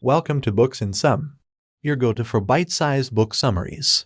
Welcome to Books in Sum, your go-to for bite-sized book summaries.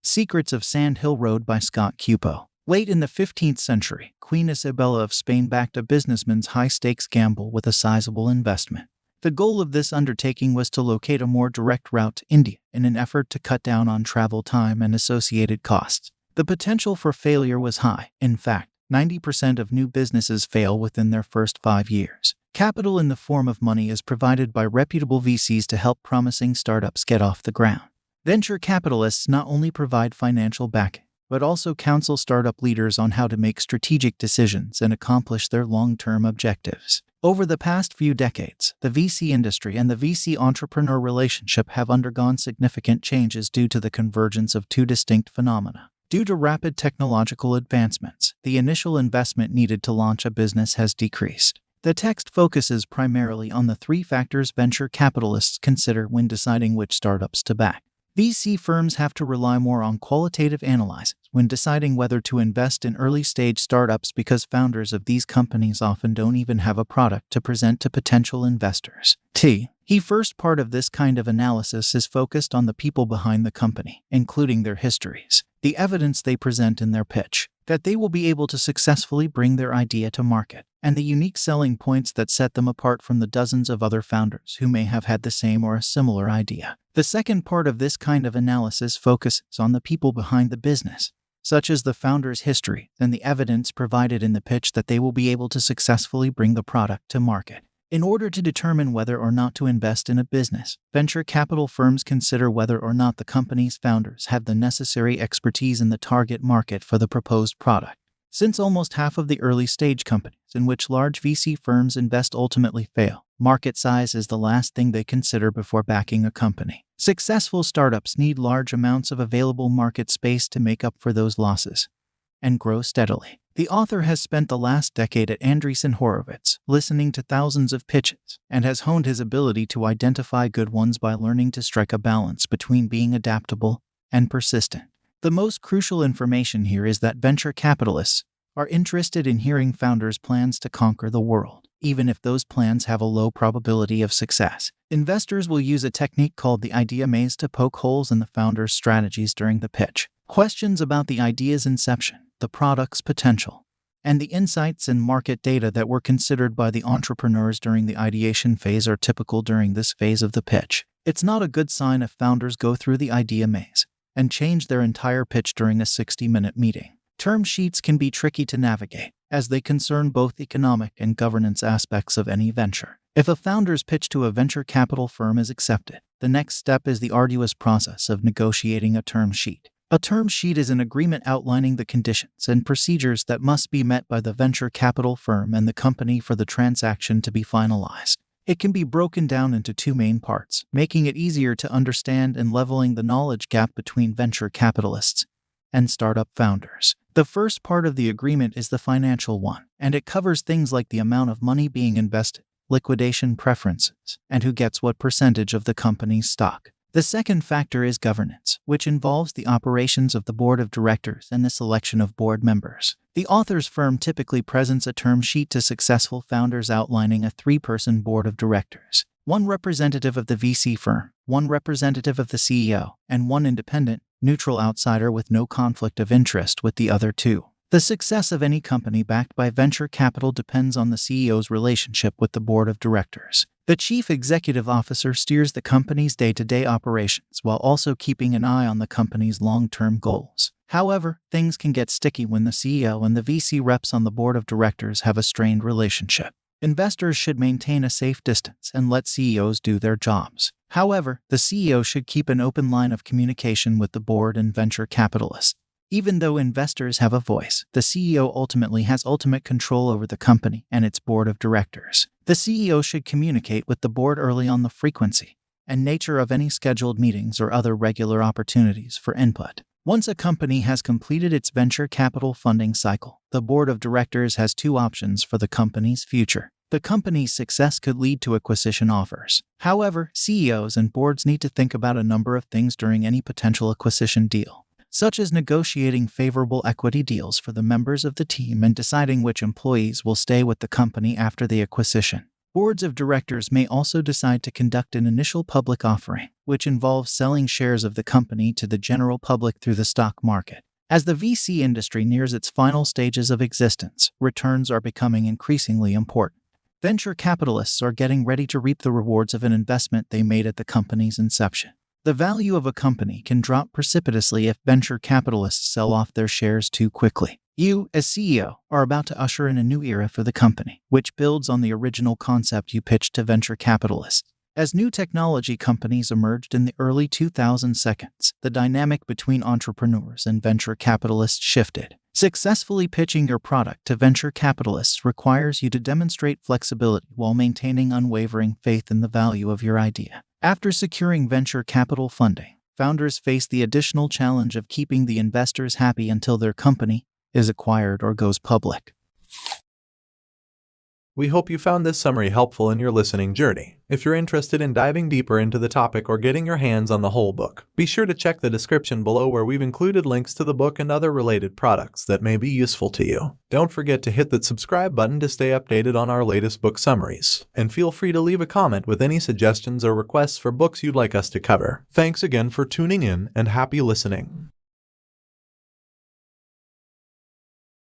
Secrets of Sand Hill Road by Scott Kupor. Late in the 15th century, Queen Isabella of Spain backed a businessman's high-stakes gamble with a sizable investment. The goal of this undertaking was to locate a more direct route to India in an effort to cut down on travel time and associated costs. The potential for failure was high. In fact, 90% of new businesses fail within their first 5 years. Capital in the form of money is provided by reputable VCs to help promising startups get off the ground. Venture capitalists not only provide financial backing, but also counsel startup leaders on how to make strategic decisions and accomplish their long-term objectives. Over the past few decades, the VC industry and the VC-entrepreneur relationship have undergone significant changes due to the convergence of two distinct phenomena. Due to rapid technological advancements, the initial investment needed to launch a business has decreased. The text focuses primarily on the 3 factors venture capitalists consider when deciding which startups to back. VC firms have to rely more on qualitative analysis when deciding whether to invest in early-stage startups because founders of these companies often don't even have a product to present to potential investors. The first part of this kind of analysis is focused on the people behind the company, including their histories, the evidence they present in their pitch, that they will be able to successfully bring their idea to market, and the unique selling points that set them apart from the dozens of other founders who may have had the same or a similar idea. The second part of this kind of analysis focuses on the people behind the business, such as the founder's history and the evidence provided in the pitch that they will be able to successfully bring the product to market. In order to determine whether or not to invest in a business, venture capital firms consider whether or not the company's founders have the necessary expertise in the target market for the proposed product. Since almost half of the early-stage companies in which large VC firms invest ultimately fail, market size is the last thing they consider before backing a company. Successful startups need large amounts of available market space to make up for those losses and grow steadily. The author has spent the last decade at Andreessen Horowitz, listening to thousands of pitches, and has honed his ability to identify good ones by learning to strike a balance between being adaptable and persistent. The most crucial information here is that venture capitalists are interested in hearing founders' plans to conquer the world, even if those plans have a low probability of success. Investors will use a technique called the idea maze to poke holes in the founder's strategies during the pitch. Questions about the idea's inception, the product's potential, and the insights and market data that were considered by the entrepreneurs during the ideation phase are typical during this phase of the pitch. It's not a good sign if founders go through the idea maze and change their entire pitch during a 60-minute meeting. Term sheets can be tricky to navigate, as they concern both economic and governance aspects of any venture. If a founder's pitch to a venture capital firm is accepted, the next step is the arduous process of negotiating a term sheet. A term sheet is an agreement outlining the conditions and procedures that must be met by the venture capital firm and the company for the transaction to be finalized. It can be broken down into 2 main parts, making it easier to understand and leveling the knowledge gap between venture capitalists and startup founders. The first part of the agreement is the financial one, and it covers things like the amount of money being invested, liquidation preferences, and who gets what percentage of the company's stock. The second factor is governance, which involves the operations of the board of directors and the selection of board members. The author's firm typically presents a term sheet to successful founders outlining a 3-person board of directors: 1 representative of the VC firm, 1 representative of the CEO, and 1 independent, neutral outsider with no conflict of interest with the other 2. The success of any company backed by venture capital depends on the CEO's relationship with the board of directors. The chief executive officer steers the company's day-to-day operations while also keeping an eye on the company's long-term goals. However, things can get sticky when the CEO and the VC reps on the board of directors have a strained relationship. Investors should maintain a safe distance and let CEOs do their jobs. However, the CEO should keep an open line of communication with the board and venture capitalists. Even though investors have a voice, the CEO ultimately has ultimate control over the company and its board of directors. The CEO should communicate with the board early on the frequency and nature of any scheduled meetings or other regular opportunities for input. Once a company has completed its venture capital funding cycle, the board of directors has 2 options for the company's future. The company's success could lead to acquisition offers. However, CEOs and boards need to think about a number of things during any potential acquisition deal, such as negotiating favorable equity deals for the members of the team and deciding which employees will stay with the company after the acquisition. Boards of directors may also decide to conduct an initial public offering, which involves selling shares of the company to the general public through the stock market. As the VC industry nears its final stages of existence, returns are becoming increasingly important. Venture capitalists are getting ready to reap the rewards of an investment they made at the company's inception. The value of a company can drop precipitously if venture capitalists sell off their shares too quickly. You, as CEO, are about to usher in a new era for the company, which builds on the original concept you pitched to venture capitalists. As new technology companies emerged in the early 2010s, the dynamic between entrepreneurs and venture capitalists shifted. Successfully pitching your product to venture capitalists requires you to demonstrate flexibility while maintaining unwavering faith in the value of your idea. After securing venture capital funding, founders face the additional challenge of keeping the investors happy until their company is acquired or goes public. We hope you found this summary helpful in your listening journey. If you're interested in diving deeper into the topic or getting your hands on the whole book, be sure to check the description below where we've included links to the book and other related products that may be useful to you. Don't forget to hit that subscribe button to stay updated on our latest book summaries. And feel free to leave a comment with any suggestions or requests for books you'd like us to cover. Thanks again for tuning in and happy listening.